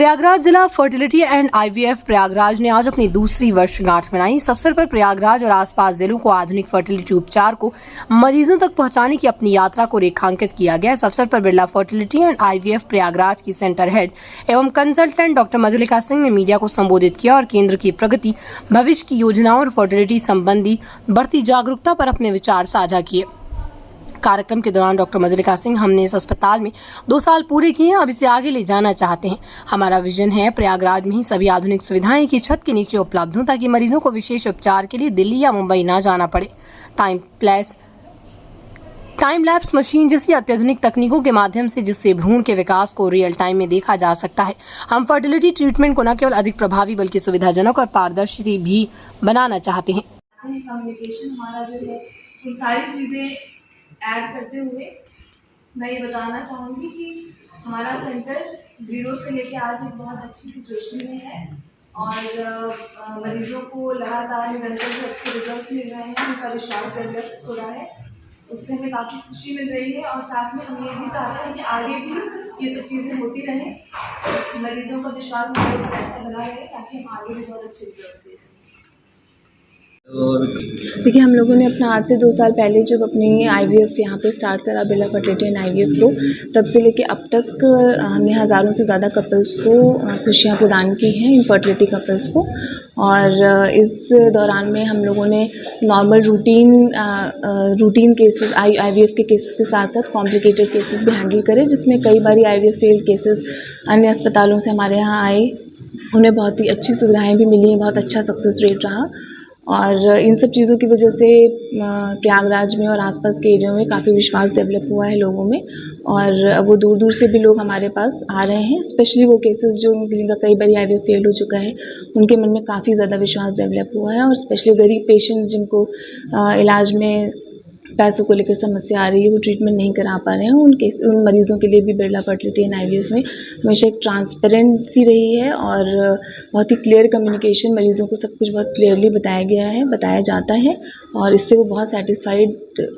प्रयागराज जिला fertility and IVF Prayagraj ने आज अपनी दूसरी वर्षगांठ मनाई। इस अवसर पर प्रयागराज और आसपास जिलों को आधुनिक फर्टिलिटी उपचार को मरीजों तक पहुंचाने की अपनी यात्रा को रेखांकित किया गया। इस अवसर पर Birla fertility and IVF Prayagraj की सेंटर हेड एवं कंसल्टेंट डॉक्टर मधुलिका सिंह ने मीडिया को संबोधित किया और केंद्र की प्रगति, भविष्य की योजनाओं और फर्टिलिटी संबंधी बढ़ती जागरूकता पर अपने विचार साझा किए। कार्यक्रम के दौरान डॉक्टर मधुलिका सिंह, हमने इस अस्पताल में 2 साल पूरे किए हैं, अब इसे आगे ले जाना चाहते हैं। हमारा विजन है प्रयागराज में ही सभी आधुनिक सुविधाएं की छत के नीचे उपलब्ध हों ताकि मरीजों को विशेष उपचार के लिए दिल्ली या मुंबई ना जाना पड़े। टाइम लैप्स मशीन जैसी अत्याधुनिक तकनीकों के माध्यम से जिससे भ्रूण के विकास को रियल टाइम में देखा जा सकता है। हम फर्टिलिटी ट्रीटमेंट को न केवल अधिक प्रभावी बल्कि सुविधाजनक और पारदर्शी भी बनाना चाहते हैं। कम्युनिकेशन हमारा जो है, इन सारी चीज़ें ऐड करते हुए मैं ये बताना चाहूँगी कि हमारा सेंटर ज़ीरो से लेकर आज एक बहुत अच्छी सिचुएशन में है और मरीज़ों को लगातार निरंतर जो अच्छे रिजल्ट्स मिल रहे हैं, उनका विश्वास डेवलप हो रहा है, उससे हमें काफ़ी खुशी मिल रही है। और साथ में हम ये भी चाहते हैं कि आगे भी ये सब चीज़ें होती रहें, मरीज़ों का विश्वास हमारे ऊपर ऐसा बना रहे ताकि हम आगे भी बहुत अच्छे रिजल्ट्स दे सकें। देखिए, हम लोगों ने अपना आज से 2 साल पहले जब अपनी आईवीएफ यहाँ पे स्टार्ट करा, बिरला फर्टिलिटी एंड आईवीएफ को, तब से लेके अब तक हमने हज़ारों से ज़्यादा कपल्स को खुशियाँ प्रदान की हैं, इनफर्टिलिटी कपल्स को। और इस दौरान में हम लोगों ने नॉर्मल रूटीन केसेस, आईवीएफ के केसेस के साथ साथ कॉम्प्लिकेटेड केसेस भी हैंडल करे, जिसमें कई बार आईवीएफ फेल्ड केसेस अन्य अस्पतालों से हमारे यहाँ आए, उन्हें बहुत ही अच्छी सुविधाएँ भी मिली हैं, बहुत अच्छा सक्सेस रेट रहा। और इन सब चीज़ों की वजह से प्रयागराज में और आसपास के एरिया में काफ़ी विश्वास डेवलप हुआ है लोगों में, और वो दूर दूर से भी लोग हमारे पास आ रहे हैं। स्पेशली वो केसेस जिनका कई बार आईवीएफ फेल हो चुका है, उनके मन में काफ़ी ज़्यादा विश्वास डेवलप हुआ है। और स्पेशली गरीब पेशेंट्स जिनको इलाज में पैसों को लेकर समस्या आ रही है, वो ट्रीटमेंट नहीं करा पा रहे हैं, उन मरीज़ों के लिए भी बिरला फर्टिलिटी एंड आईवीएफ में हमेशा एक ट्रांसपेरेंसी रही है और बहुत ही क्लियर कम्युनिकेशन, मरीज़ों को सब कुछ बहुत क्लियरली बताया जाता है और इससे वो बहुत सेटिस्फाइड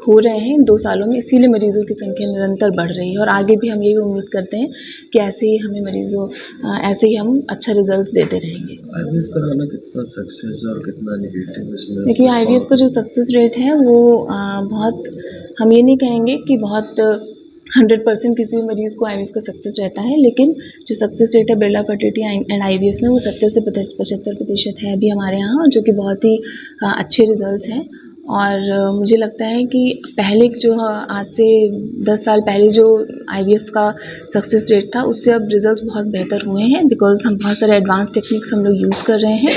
हो रहे हैं इन 2 सालों में। इसीलिए मरीज़ों की संख्या निरंतर बढ़ रही है और आगे भी हम यही उम्मीद करते हैं कि ऐसे ही हम अच्छा रिजल्ट देते रहेंगे। आईवीएफ कराना कितना सक्सेस और कितना नेगेटिव इसमें? देखिए, आईवीएफ का जो सक्सेस रेट है वो बहुत, हम ये नहीं कहेंगे कि बहुत 100% किसी भी मरीज़ को आईवीएफ का सक्सेस रहता है, लेकिन जो सक्सेस रेट है बिरला फर्टिलिटी एंड आईवीएफ में वो 70 से 75% है अभी हमारे यहाँ, जो कि बहुत ही अच्छे रिजल्ट्स हैं। और मुझे लगता है कि पहले जो आज से 10 साल पहले जो आईवीएफ का सक्सेस रेट था, उससे अब रिजल्ट्स बहुत बेहतर हुए हैं, बिकॉज हम बहुत सारे एडवांस टेक्निक्स हम लोग यूज़ कर रहे हैं,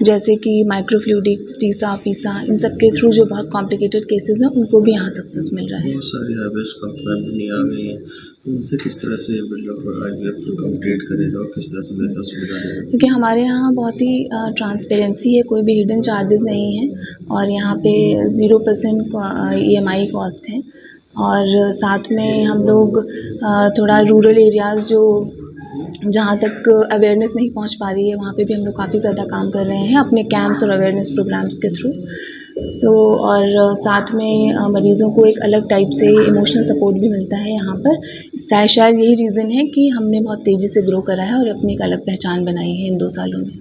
जैसे कि माइक्रोफ्लूइडिक्स, टीसा, पीसा, इन सब के थ्रू जो बहुत कॉम्प्लिकेटेड केसेस हैं उनको भी यहाँ सक्सेस मिल रहा है। बहुत सारी आईवीएफ कंपनी आ गई हैं, उनसे किस तरह से बिरला आईवीएफ को कम्पीट करेगा और किस तरह से बेहतर सुविधा देगा? क्योंकि हमारे यहाँ बहुत ही ट्रांसपेरेंसी है, कोई भी हिडन चार्जेस नहीं है और यहाँ पे 0% EMI कॉस्ट है। और साथ में हम लोग थोड़ा रूरल एरियाज़ जहाँ तक अवेयरनेस नहीं पहुँच पा रही है, वहाँ पे भी हम लोग काफ़ी ज़्यादा काम कर रहे हैं अपने कैंप्स और अवेयरनेस प्रोग्राम्स के थ्रू। और साथ में मरीज़ों को एक अलग टाइप से इमोशनल सपोर्ट भी मिलता है यहाँ पर। शायद यही रीज़न है कि हमने बहुत तेज़ी से ग्रो करा है और अपनी एक अलग पहचान बनाई है इन 2 सालों में।